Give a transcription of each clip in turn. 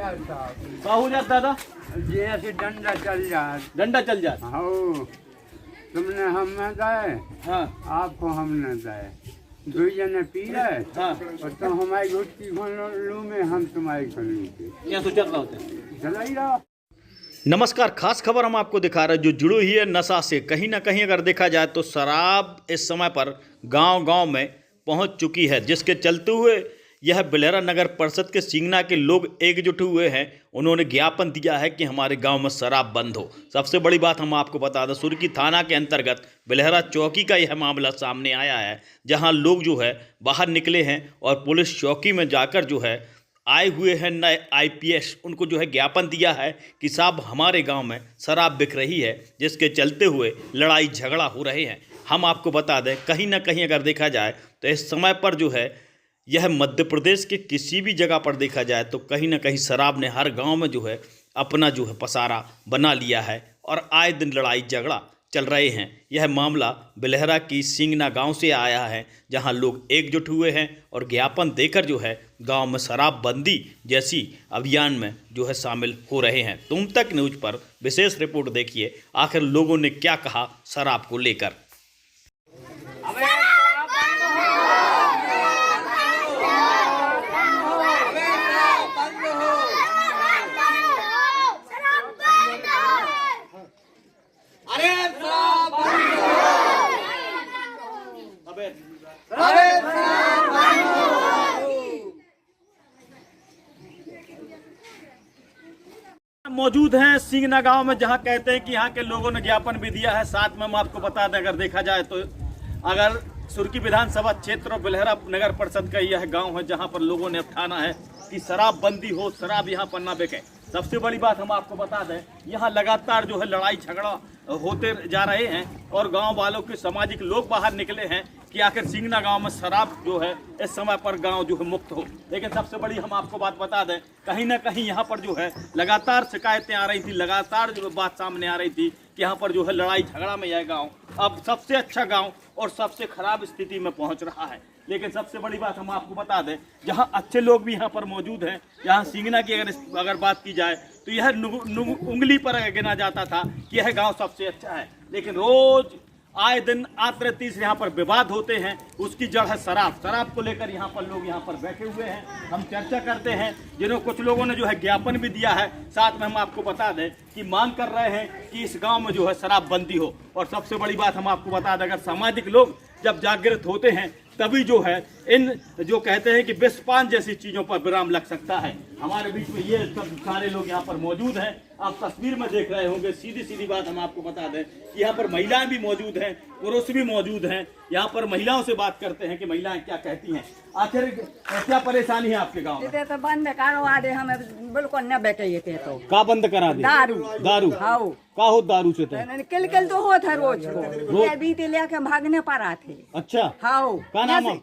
का हो जाता दादा? जी ऐसे डंडा चल जात। डंडा चल जाता। हाँ तुमने हम न दाए, हाँ आपको हम न दाए, दो जने पी रहे हाँ, और तुम हमारी घुटकी खोल लू में हम तुम्हारी कर लूँगे। क्या सोचा रहा होते? चला ही रहा। नमस्कार। खास खबर हम आपको दिखा रहे हैं जो जुड़ी हुई है नशा से। कहीं ना कहीं अगर देखा जाए तो शराब इस समय पर गांव-गांव में पहुंच चुकी है, जिसके चलते हुए यह बिलेहरा नगर परिषद के सींगना के लोग एकजुट हुए हैं। उन्होंने ज्ञापन दिया है कि हमारे गांव में शराब बंद हो। सबसे बड़ी बात हम आपको बता दें, सुर्की थाना के अंतर्गत बिलेहरा चौकी का यह मामला सामने आया है, जहां लोग जो है बाहर निकले हैं और पुलिस चौकी में जाकर जो है आए हुए हैं नए आईपीएस, उनको जो है ज्ञापन दिया है कि साहब हमारे गांव में शराब बिक रही है, जिसके चलते हुए लड़ाई झगड़ा हो रहे हैं। हम आपको बता दें, कहीं ना कहीं अगर देखा जाए तो इस समय पर जो है यह मध्य प्रदेश के किसी भी जगह पर देखा जाए तो कहीं ना कहीं शराब ने हर गांव में जो है अपना जो है पसारा बना लिया है और आए दिन लड़ाई झगड़ा चल रहे हैं। यह मामला बिलेहरा की सींगना गांव से आया है, जहां लोग एकजुट हुए हैं और ज्ञापन देकर जो है गांव में शराबबंदी जैसी अभियान में जो है शामिल हो रहे हैं। तुम तक न्यूज पर विशेष रिपोर्ट देखिए, आखिर लोगों ने क्या कहा शराब को लेकर। मौजूद हैं सींगना गांव में, जहां कहते हैं कि यहां के लोगों ने ज्ञापन भी दिया है। साथ में हम आपको बता दें, अगर देखा जाए तो अगर सुर्की विधानसभा क्षेत्र और बिलेहरा नगर परिषद का यह गांव है, जहां पर लोगों ने ठाना है कि शराबबंदी हो, शराब यहां पर ना बिके। सबसे बड़ी बात हम आपको बता दें, यहाँ लगातार जो है लड़ाई झगड़ा होते जा रहे हैं और गांव वालों के सामाजिक लोग बाहर निकले हैं कि आखिर सींगना गांव में शराब जो है इस समय पर गांव जो है मुक्त हो। लेकिन सबसे बड़ी हम आपको बात बता दें, कहीं ना कहीं यहाँ पर जो है लगातार शिकायतें आ रही थी, लगातार जो बात सामने आ रही थी कि यहाँ पर जो है लड़ाई झगड़ा में यह गाँव अब सबसे अच्छा गाँव और सबसे खराब स्थिति में पहुँच रहा है। लेकिन सबसे बड़ी बात हम आपको बता दें, जहां अच्छे लोग भी यहां पर मौजूद हैं, यहाँ सींगना की अगर बात की जाए तो यह उंगली पर गिना जाता था कि यह गांव सबसे अच्छा है। लेकिन रोज आए दिन आत्र तीस यहाँ पर विवाद होते हैं। उसकी जड़ है शराब। शराब को लेकर यहाँ पर लोग यहाँ पर बैठे हुए हैं, हम चर्चा करते हैं, जिन्हों कुछ लोगों ने जो है ज्ञापन भी दिया है। साथ में हम आपको बता दें कि मांग कर रहे हैं कि इस गांव में जो है शराबबंदी हो। और सबसे बड़ी बात हम आपको बता दें, अगर सामाजिक लोग जब जागृत होते हैं तभी जो है इन जो कहते हैं कि विषपान जैसी चीजों पर विराम लग सकता है। हमारे बीच में ये सब सारे लोग यहाँ पर मौजूद हैं, आप तस्वीर में देख रहे होंगे। सीधी सीधी बात हम आपको बता दें, यहाँ पर महिलाएं भी मौजूद हैं, पुरुष भी मौजूद हैं। यहाँ पर महिलाओं से बात करते हैं कि महिलाएं क्या कहती हैं, आखिर क्या परेशानी है आपके गाँव में? तो बंद करवा दे, हमें बिल्कुल न बेटे तो का बंद करा दे? दारू दारू हाँ का हो दारू से? तो किल तो होता है रोज को बीते लेके भागने पर आते। अच्छा, हाँ का नाम है?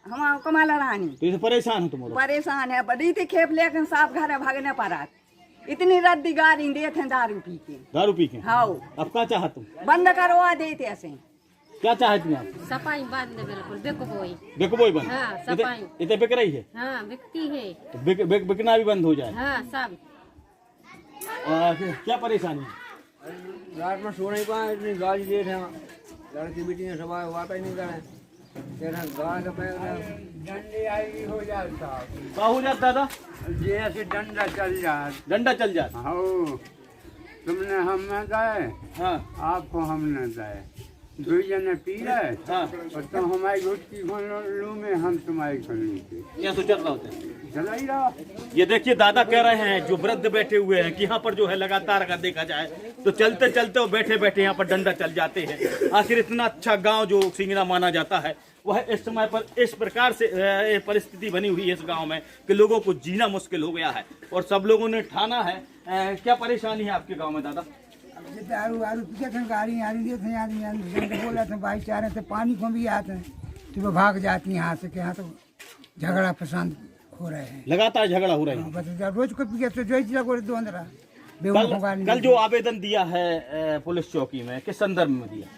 हम कमाला रानी। तो इसे परेशान हो तुम? परेशान है, बड़ी थी खेप लेकिन साफ घर भागने पर आते। इतनी रद्दी गाड़ी देते हैं दारू पी के। दारू पी के? हाँ। अब क्या चाहत तुम? बंद करवा देते ऐसे। क्या चाहती हैं आप? सफाई बंद बिल्कुल, बिकबोई बंद। हाँ, सफाई इतने बिक रही है? हाँ बिकती है। तो बिकना भी बंद हो जाए। हाँ सब। क्या परेशानी है? रात में सो नहीं पाए, इतनी गाली दे रहे हैं, लड़की बेटी ने सब वापस नहीं करे। हो जाता क्या हो जाता दादा? जी ऐसे डंडा चल जात। डंडा चल जाता। हाँ तुमने हम न दाए, हाँ आपको हम न दाए, दो जने पी रहे हाँ, और तुम हमारी घुटकी खोल लू में हम तुम्हारी कर लूँगे। क्या सोचा रहा होते? चला ही रहा। ये देखिए दादा कह रहे हैं, जो वृद्ध बैठे हुए हैं, कि यहाँ पर जो है लगातार अगर देखा जाए तो चलते चलते और बैठे बैठे यहाँ पर डंडा चल जाते हैं। आखिर इतना अच्छा गांव जो सींगना माना जाता है, वह इस समय पर इस प्रकार से परिस्थिति बनी हुई है इस गांव में कि लोगों को जीना मुश्किल हो गया है और सब लोगों ने ठाना है। क्या परेशानी है आपके गाँव में दादा? दारू वारू पीते थे, गाड़ी आनी देते हैं, आदमी बोला था भाईचारे से पानी को भी आते हैं तो वो भाग जाती हैं यहाँ से कि यहाँ तो झगड़ा पसंद हो रहे हैं, लगातार झगड़ा हो रहा है। बस रोज को पी के जो कल जो आवेदन दिया है पुलिस चौकी में, किस संदर्भ में दिया?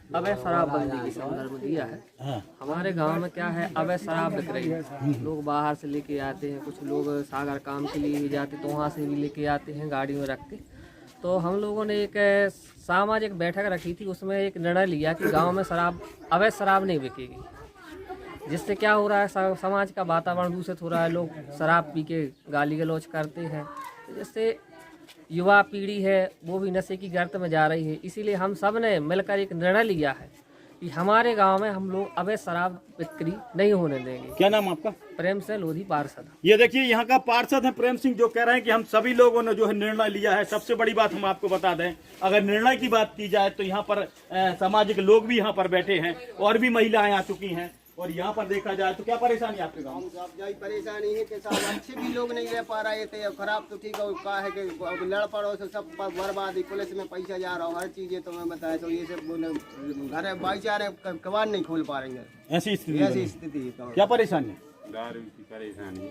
अवैध शराबबंदी की संदर्भ दिया है। हाँ। हमारे गांव में क्या है, अवैध शराब बिक रही है। लोग बाहर से लेके आते हैं, कुछ लोग सागर काम के लिए भी जाते तो वहाँ से भी लेके आते हैं गाड़ी में रख के। तो हम लोगों ने एक सामाजिक बैठक रखी थी, उसमें एक निर्णय लिया कि गांव में अवैध शराब नहीं बिकेगी। जिससे क्या हो रहा है, समाज का वातावरण दूषित हो रहा है, लोग शराब पी के गाली गलौज करते हैं, जिससे युवा पीढ़ी है वो भी नशे की गर्त में जा रही है। इसीलिए हम सब ने मिलकर एक निर्णय लिया है कि हमारे गांव में हम लोग अवैध शराब बिक्री नहीं होने देंगे। क्या नाम आपका? प्रेम से लोधी पार्षद। ये देखिए यहाँ का पार्षद है प्रेम सिंह, जो कह रहे हैं कि हम सभी लोगों ने जो है निर्णय लिया है। सबसे बड़ी बात हम आपको बता दें, अगर निर्णय की बात की जाए तो यहाँ पर सामाजिक लोग भी यहाँ पर बैठे हैं और भी महिलाएं आ चुकी हैं। और यहाँ पर देखा जाए तो क्या परेशानी आपके गाँव में? यही परेशानी है कि साहब अच्छे भी लोग नहीं रह पा रहे थे। खराब तो ठीक है, कहा है कि लड़ पड़ो से सब बर्बादी, पुलिस में पैसा जा रहा हो, हर चीज़ तो मैं बताया तो ये सब घर भाईचारे कबाड़ नहीं खोल पा रही है। ऐसी स्थिति है। क्या परेशानी है? दारू की परेशानी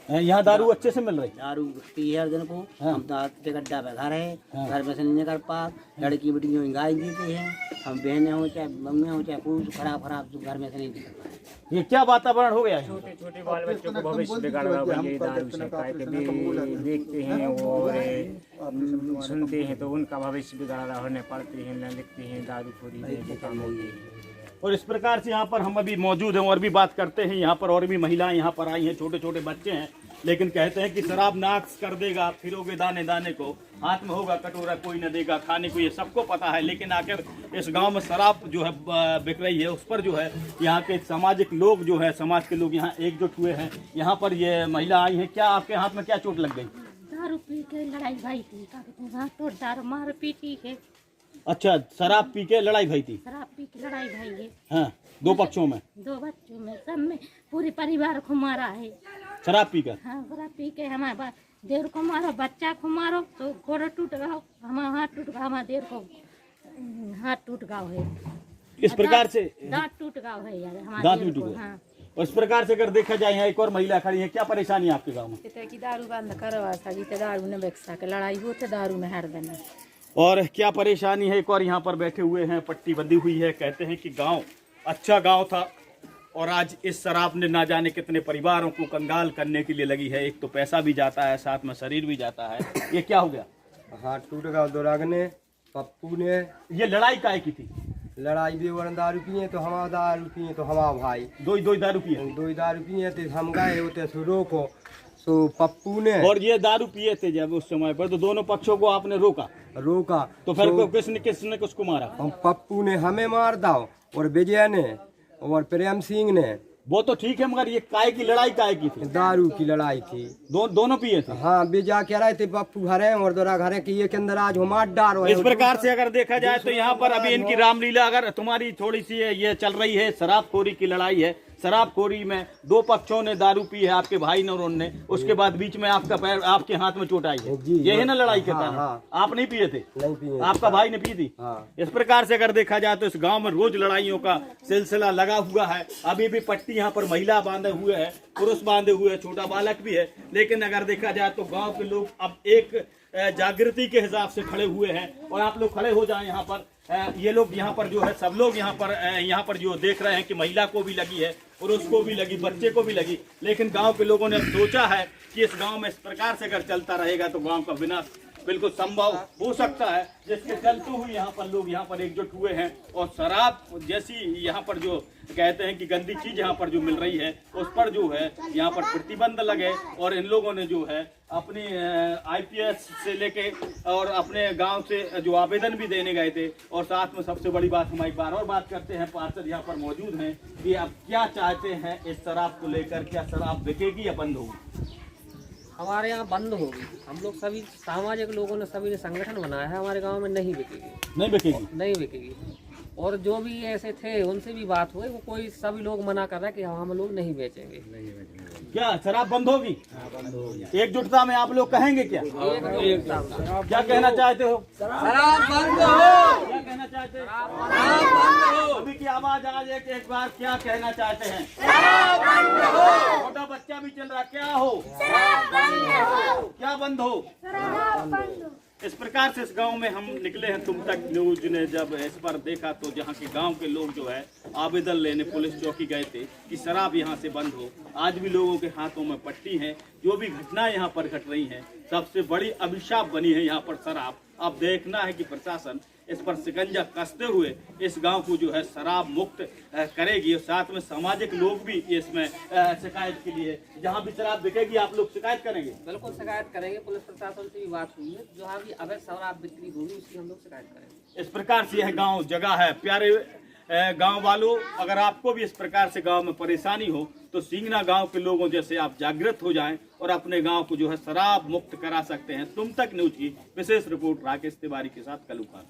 है। यहाँ दारू अच्छे से मिल रही है? दारू बिकती है हर दिन को। हम तो गड्ढा पे घर है, घर में से नहीं निकल पा, लड़की बेटियों गाय देती है, हम बहनें हो चाहे मम्मी हो चाहे कुछ खराब जो घर में से नहीं निकल पाए। ये क्या वातावरण हो गया है? छोटे छोटे बाल बच्चों को भविष्य बिगाड़ रहा है ये दारू से। देखते हैं और सुनते हैं तो उनका भविष्य बिगाड़ रहा होने, पढ़ते हैं न लिखते हैं, दारू खोरी काम होती है। और इस प्रकार से यहाँ पर हम अभी मौजूद हैं और भी बात करते हैं। यहाँ पर और भी महिलाएं यहाँ पर आई हैं, छोटे छोटे बच्चे हैं, लेकिन कहते हैं कि शराब नाश कर देगा, फिरोगे दाने दाने को, हाथ में होगा कटोरा कोई न देगा खाने को, ये सबको पता है। लेकिन आखिर इस गांव में शराब जो है बिक रही है, उस पर जो है यहाँ के सामाजिक लोग जो है, समाज के लोग यहाँ एकजुट हुए हैं। यहाँ पर ये महिला आई है, क्या आपके हाथ में क्या चोट लग गई? दारू पी के लड़ाई भाई थी, तो दारू मार पीटी है। अच्छा, शराब पी के लड़ाई भई थी? शराब पी के लड़ाई भाई है। हाँ, दो पक्षों में? दो बच्चों में, सब में, पूरे परिवार को मारा है शराब पी कर? हाँ, शराब पी के हमारे देवर को मारो, बच्चा को मारो तो गोड़ टूट गया, हमारा हाथ टूट गया, हमारे देवर को हाथ टूट गया है। इस प्रकार से दांत टूट गया है यार, हमारे दांत टूट गया। हाँ। और इस प्रकार से अगर देखा जाए, यहाँ एक और महिला खड़ी है, क्या परेशानी है आपके गाँव में? की दारू बंद करवा सकी तो दारू न बेच सके, लड़ाई होते दारू में हर दिन। और क्या परेशानी है, एक और यहाँ पर बैठे हुए हैं, पट्टी बंधी हुई है। कहते हैं कि गांव अच्छा गांव था और आज इस शराब ने ना जाने कितने परिवारों को कंगाल करने के लिए लगी है। एक तो पैसा भी जाता है, साथ में शरीर भी जाता है। ये क्या हो गया? हाथ टूट गया दोराग ने, पप्पू ने। ये लड़ाई काहे की थी? लड़ाई भी वन दारू पिए तो हमारा दारू पिए तो हमारा भाई दो ही दारू पिए? दो ही दारू पिए थे, हम गए होते रोको तो पप्पू ने। और ये दारू पिए थे जब उस समय पर, तो दोनों पक्षों को आपने रोका? तो फिर किसने किसको मारा? पप्पू ने हमें मार दाओ और विजय ने और प्रेम सिंह ने। वो तो ठीक है, मगर ये काय की लड़ाई काय की थी? दारू की लड़ाई थी। दोनों पिए थे? हाँ, विजय कह रहे थे पप्पू घरे और दोरा घरे की ये के अंदर आज हो मार डारो। इस प्रकार से अगर देखा जाए तो यहाँ पर अभी इनकी रामलीला, अगर तुम्हारी थोड़ी सी ये चल रही है, शराबखोरी की लड़ाई है। शराबखोरी में दो पक्षों ने दारू पी है, आपके भाई ने और उनने, उसके बाद बीच में आपका पैर, आपके हाथ में चोट आई है, ये है ना लड़ाई के कारण? आप नहीं पिए थे? नहीं पिए। आपका भाई ने पी थी? इस प्रकार से अगर देखा जाए तो इस गांव में रोज लड़ाइयों का सिलसिला लगा हुआ है। अभी भी पट्टी यहाँ पर महिला बांधे हुए है, पुरुष बांधे हुए है, छोटा बालक भी है। लेकिन अगर देखा जाए तो गाँव के लोग अब एक जागृति के हिसाब से खड़े हुए हैं। और आप लोग खड़े हो जाएं यहाँ पर। ये लोग यहाँ पर जो है, सब लोग यहाँ पर जो देख रहे हैं कि महिला को भी लगी है, पुरुष को भी लगी, बच्चे को भी लगी। लेकिन गांव के लोगों ने सोचा है कि इस गांव में इस प्रकार से अगर चलता रहेगा तो गांव का विनाश बिल्कुल संभव हो सकता है। जिसके चलते हुए यहाँ पर लोग यहाँ पर एकजुट हुए हैं। और शराब जैसी यहाँ पर जो कहते हैं कि गंदी चीज यहाँ पर जो मिल रही है, उस पर जो है यहाँ पर प्रतिबंध लगे। और इन लोगों ने जो है अपनी IPS से लेके और अपने गांव से जो आवेदन भी देने गए थे। और साथ में सबसे बड़ी बात, हम एक बार और बात करते हैं, पार्षद यहाँ पर मौजूद हैं, कि आप क्या चाहते हैं इस शराब को लेकर? क्या शराब बिकेगी या बंद होगी? हमारे यहाँ बंद होगी। हम लोग सभी सामाजिक लोगों ने, सभी ने संगठन बनाया है, हमारे गांव में नहीं बिकेगी। नहीं बिकेगी? नहीं बिकेगी। और जो भी ऐसे थे उनसे भी बात हुई, वो कोई सभी लोग मना कर रहे हैं कि हम लोग नहीं बेचेंगे। क्या शराब बंद होगी? एकजुटता में आप लोग कहेंगे क्या? क्या कहना चाहते हो? शराब बंद हो। क्या कहना चाहते हो? अभी की आवाज आज एक बार क्या कहना चाहते हैं? छोटा बच्चा भी चल रहा, क्या हो? क्या बंद हो? इस प्रकार से इस गांव में हम निकले हैं। तुम तक न्यूज ने जब इस पर देखा तो जहां के गांव के लोग जो है आवेदन लेने पुलिस चौकी गए थे कि शराब यहां से बंद हो। आज भी लोगों के हाथों में पट्टी है। जो भी घटनाएं यहां पर घट रही हैं, सबसे बड़ी अभिशाप बनी है यहां पर शराब। अब देखना है कि प्रशासन इस पर शिकंजा कसते हुए इस गांव को जो है शराब मुक्त करेगी। और साथ में सामाजिक लोग भी इसमें शिकायत के लिए, जहां भी शराब बिकेगी आप लोग शिकायत करेंगे? बिल्कुल शिकायत करेंगे। पुलिस प्रशासन से भी बात हुई है, जहाँ भी अवैध शराब बिक्री होगी उसकी हम लोग शिकायत करेंगे। इस प्रकार से यह गांव जगह है। प्यारे गांव वालों, अगर आपको भी इस प्रकार से गांव में परेशानी हो तो सिंगना गांव के लोगों जैसे आप जागृत हो जाएं और अपने गांव को जो है शराब मुक्त करा सकते हैं। तुम तक न्यूज की विशेष रिपोर्ट राकेश तिवारी के साथ कलुका।